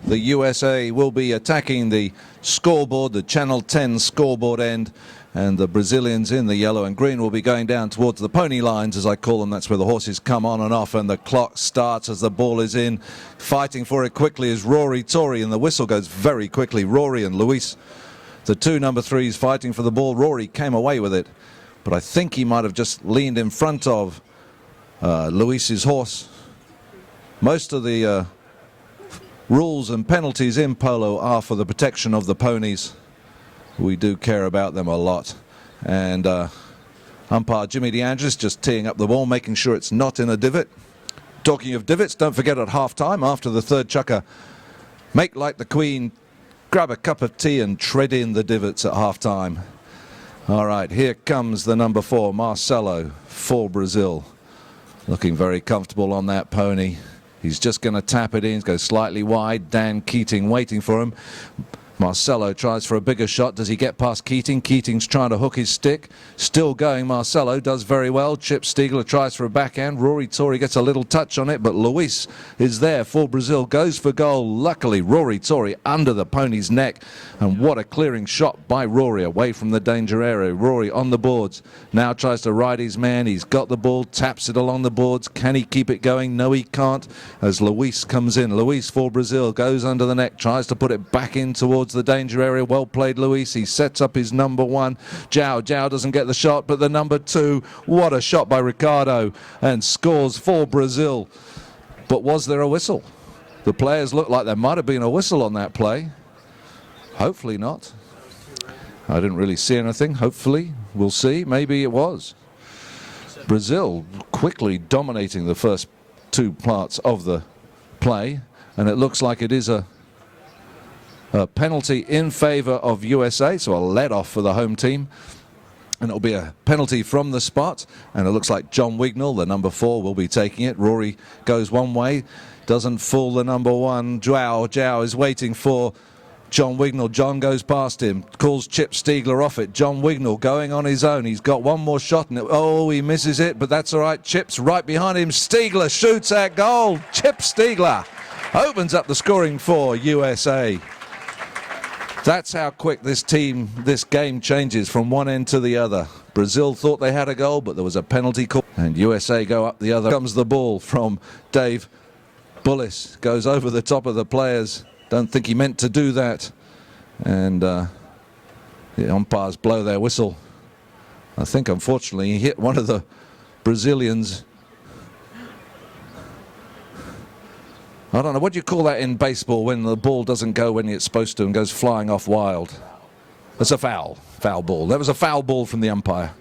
the USA will be attacking the scoreboard, the Channel 10 scoreboard end, and the Brazilians in the yellow and green will be going down towards the pony lines, as I call them. That's where the horses come on and off, and the clock starts as the ball is in. Fighting for it quickly is Rory Tory, and the whistle goes very quickly. Rory and Luis, the two number 3s fighting for the ball. Rory came away with it, but I think he might have just leaned in front of Luis's horse. Most of the rules and penalties in polo are for the protection of the ponies. We do care about them a lot. And umpire Jimmy DeAndres just teeing up the ball, making sure it's not in a divot. Talking of divots, don't forget at half-time, after the third chukker, make like the Queen, grab a cup of tea and tread in the divots at half-time. All right, here comes the number 4, Marcelo, for Brazil. Looking very comfortable on that pony. He's just going to tap it in, go slightly wide. Dan Keating waiting for him. Marcelo tries for a bigger shot. Does he get past Keating? Keating's trying to hook his stick. Still going. Marcelo does very well. Chip Stiegler tries for a backhand. Rory Tory gets a little touch on it, but Luis is there for Brazil. Goes for goal. Luckily, Rory Tory under the pony's neck. And what a clearing shot by Rory away from the danger area. Rory on the boards. Now tries to ride his man. He's got the ball. Taps it along the boards. Can he keep it going? No, he can't. As Luis comes in. Luis for Brazil. Goes under the neck. Tries to put it back in towards the danger area. Well played, Luis. He sets up his number 1. Zhao doesn't get the shot, but the number 2, what a shot by Ricardo, and scores for Brazil. But was there a whistle? The players looked like there might have been a whistle on that play. Hopefully not. I didn't really see anything. Hopefully, we'll see. Maybe it was. Brazil quickly dominating the first 2 parts of the play, and it looks like it is a penalty in favor of USA, so a let-off for the home team. And it'll be a penalty from the spot. And it looks like John Wignall, the number 4, will be taking it. Rory goes one way, doesn't fool the number 1. Zhao is waiting for John Wignall. John goes past him, calls Chip Stiegler off it. John Wignall going on his own. He's got one more shot, and he misses it, but that's all right. Chip's right behind him. Stiegler shoots at goal. Chip Stiegler opens up the scoring for USA. That's how quick this game changes from one end to the other. Brazil thought they had a goal, but there was a penalty call, and USA go up the other. Comes the ball from Dave Bullis, goes over the top of the players. Don't think he meant to do that, and the umpires blow their whistle. I think, unfortunately, he hit one of the Brazilians. I don't know, what do you call that in baseball when the ball doesn't go when it's supposed to and goes flying off wild? That's a foul ball. That was a foul ball from the umpire.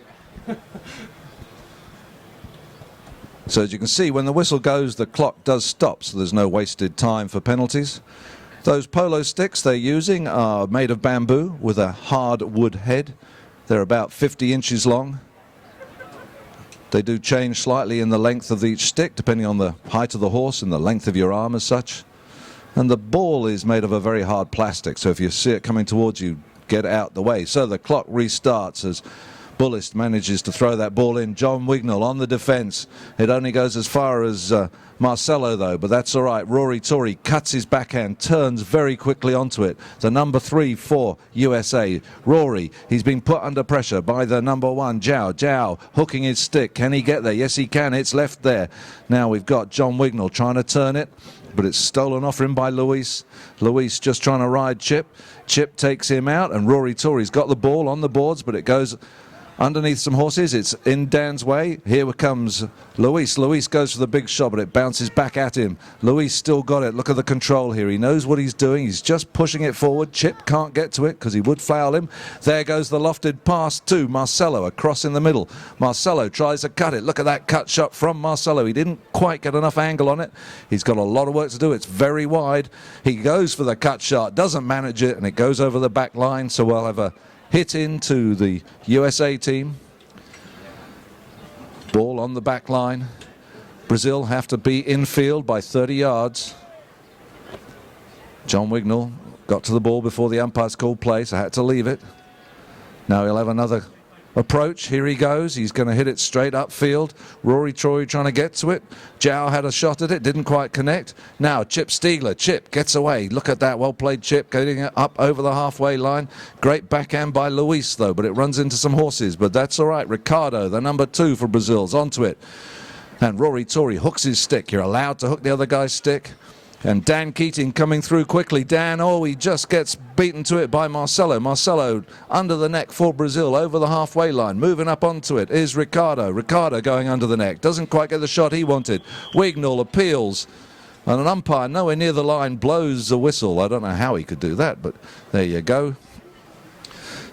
So as you can see, when the whistle goes, the clock does stop, so there's no wasted time for penalties. Those polo sticks they're using are made of bamboo with a hard wood head. They're about 50 inches long. They do change slightly in the length of each stick, depending on the height of the horse and the length of your arm as such. And the ball is made of a very hard plastic, so if you see it coming towards you, get out the way. So the clock restarts as Bullis manages to throw that ball in. John Wignall on the defence. It only goes as far as Marcelo, though, but that's all right. Rory Tory cuts his backhand, turns very quickly onto it. The number 3 for USA. Rory, he's been put under pressure by the number 1, Zhao hooking his stick. Can he get there? Yes, he can. It's left there. Now we've got John Wignall trying to turn it, but it's stolen off him by Luis. Luis just trying to ride Chip. Chip takes him out, and Rory Tory's got the ball on the boards, but it goes underneath some horses. It's in Dan's way. Here comes Luis. Luis goes for the big shot, but it bounces back at him. Luis still got it. Look at the control here. He knows what he's doing. He's just pushing it forward. Chip can't get to it because he would foul him. There goes the lofted pass to Marcelo across in the middle. Marcelo tries to cut it. Look at that cut shot from Marcelo. He didn't quite get enough angle on it. He's got a lot of work to do. It's very wide. He goes for the cut shot, doesn't manage it, and it goes over the back line. So we'll have a hit into the USA team. Ball on the back line. Brazil have to be infield by 30 yards. John Wignall got to the ball before the umpires called play, so had to leave it. Now he'll have another approach. Here he goes. He's going to hit it straight upfield. Rory Tory trying to get to it. Zhao had a shot at it, didn't quite connect. Now Chip Stiegler. Chip gets away. Look at that. Well played, Chip, getting it up over the halfway line. Great backhand by Luis, though, but it runs into some horses. But that's all right. Ricardo, the number 2 for Brazil's, onto it. And Rory Tory hooks his stick. You're allowed to hook the other guy's stick. And Dan Keating coming through quickly. Dan, he just gets beaten to it by Marcelo. Marcelo under the neck for Brazil, over the halfway line. Moving up onto it is Ricardo. Ricardo going under the neck. Doesn't quite get the shot he wanted. Wignall appeals. And an umpire nowhere near the line blows a whistle. I don't know how he could do that, but there you go.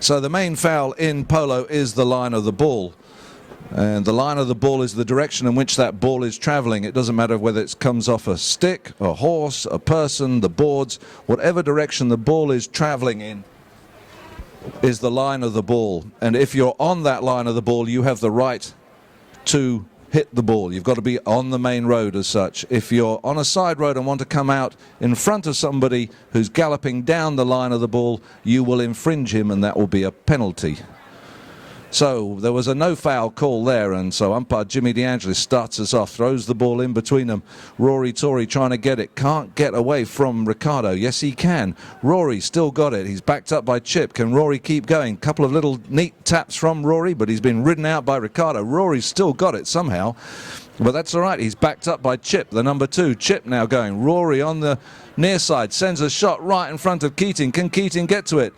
So the main foul in polo is the line of the ball. And the line of the ball is the direction in which that ball is travelling. It doesn't matter whether it comes off a stick, a horse, a person, the boards. Whatever direction the ball is travelling in is the line of the ball. And if you're on that line of the ball, you have the right to hit the ball. You've got to be on the main road as such. If you're on a side road and want to come out in front of somebody who's galloping down the line of the ball, you will infringe him, and that will be a penalty. So there was a no foul call there, and so umpire Jimmy DeAngelis starts us off, throws the ball in between them. Rory Tory trying to get it, can't get away from Ricardo. Yes, he can. Rory still got it. He's backed up by Chip. Can Rory keep going? Couple of little neat taps from Rory, but he's been ridden out by Ricardo. Rory's still got it somehow, but that's all right. He's backed up by Chip, the number 2. Chip now going. Rory on the near side sends a shot right in front of Keating. Can Keating get to it?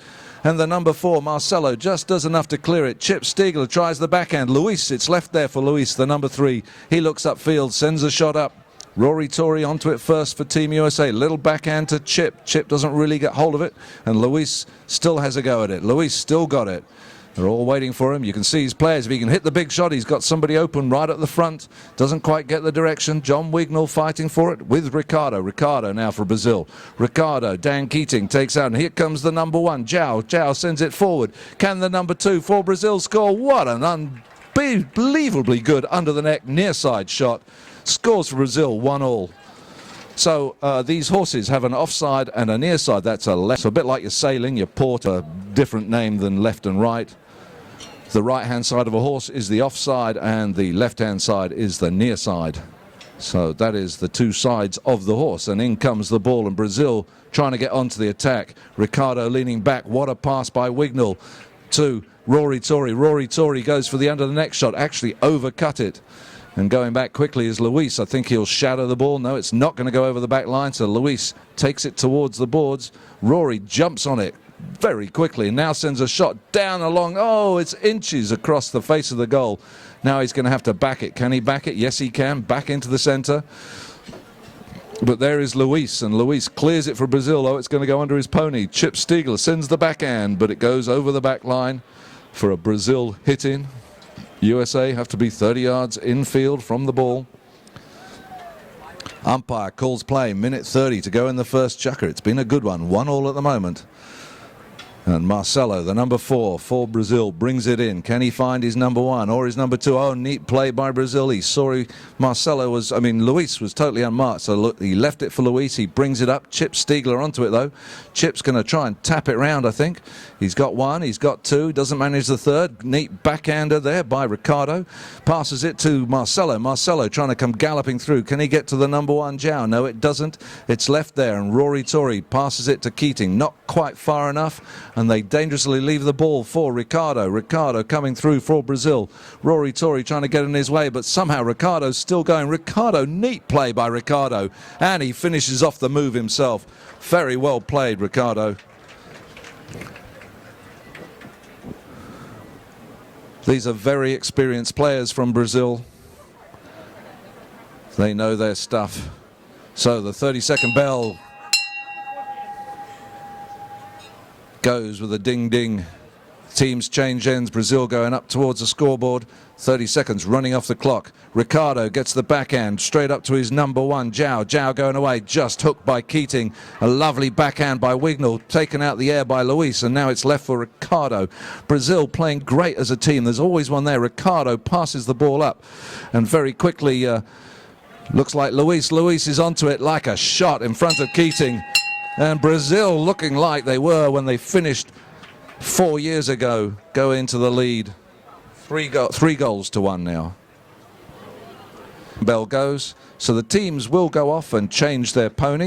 And the number 4, Marcelo, just does enough to clear it. Chip Stiegler tries the backhand. Luis, it's left there for Luis, the number 3. He looks upfield, sends a shot up. Rory Tory onto it first for Team USA. Little backhand to Chip. Chip doesn't really get hold of it. And Luis still has a go at it. Luis still got it. They're all waiting for him. You can see his players. If he can hit the big shot, he's got somebody open right at the front. Doesn't quite get the direction. John Wignall fighting for it with Ricardo. Ricardo now for Brazil. Ricardo, Dan Keating takes out. And here comes the number 1, Zhao. Zhao sends it forward. Can the number 2 for Brazil score? What an unbelievably good under the neck near side shot. Scores for Brazil, 1-1. So these horses have an offside and a near side. That's a left. So a bit like your sailing, your port, a different name than left and right. The right-hand side of a horse is the offside, and the left-hand side is the near side. So that is the 2 sides of the horse. And in comes the ball, and Brazil trying to get onto the attack. Ricardo leaning back. What a pass by Wignall to Rory Tory. Rory Tory goes for the under-the-neck shot. Actually overcut it. And going back quickly is Luis. I think he'll shadow the ball. No, it's not going to go over the back line. So Luis takes it towards the boards. Rory jumps on it very quickly and now sends a shot down along. Oh, it's inches across the face of the goal. Now he's going to have to back it. Can he back it? Yes, he can. Back into the centre. But there is Luis, and Luis clears it for Brazil. Oh, it's going to go under his pony. Chip Stiegler sends the backhand, but it goes over the back line for a Brazil hit-in. USA have to be 30 yards infield from the ball. Umpire calls play, minute 30 to go in the first Chukker. It's been a good one, 1-1 at the moment. And Marcelo, the number 4 for Brazil, brings it in. Can he find his number 1 or his number 2? Oh, neat play by Brazil. Luis was totally unmarked. So look, he left it for Luis. He brings it up. Chip Stiegler onto it, though. Chip's going to try and tap it round, I think. He's got 1, he's got 2, doesn't manage the 3rd. Neat backhander there by Ricardo. Passes it to Marcelo. Marcelo trying to come galloping through. Can he get to the number 1, Zhao? No, it doesn't. It's left there, and Rory Tory passes it to Keating. Not quite far enough. And they dangerously leave the ball for Ricardo. Ricardo coming through for Brazil. Rory Tory trying to get in his way, but somehow Ricardo's still going. Ricardo, neat play by Ricardo. And he finishes off the move himself. Very well played, Ricardo. These are very experienced players from Brazil. They know their stuff. So the 30-second bell goes with a ding-ding. Teams change ends. Brazil going up towards the scoreboard. 30 seconds running off the clock. Ricardo gets the backhand straight up to his number 1, Zhao. Zhao going away, just hooked by Keating. A lovely backhand by Wignall, taken out the air by Luis, and now it's left for Ricardo. Brazil playing great as a team. There's always one there. Ricardo passes the ball up, and very quickly looks like Luis. Luis is onto it like a shot in front of Keating. And Brazil looking like they were when they finished 4 years ago, go into the lead. Three goals to one now. Bell goes, so the teams will go off and change their pony.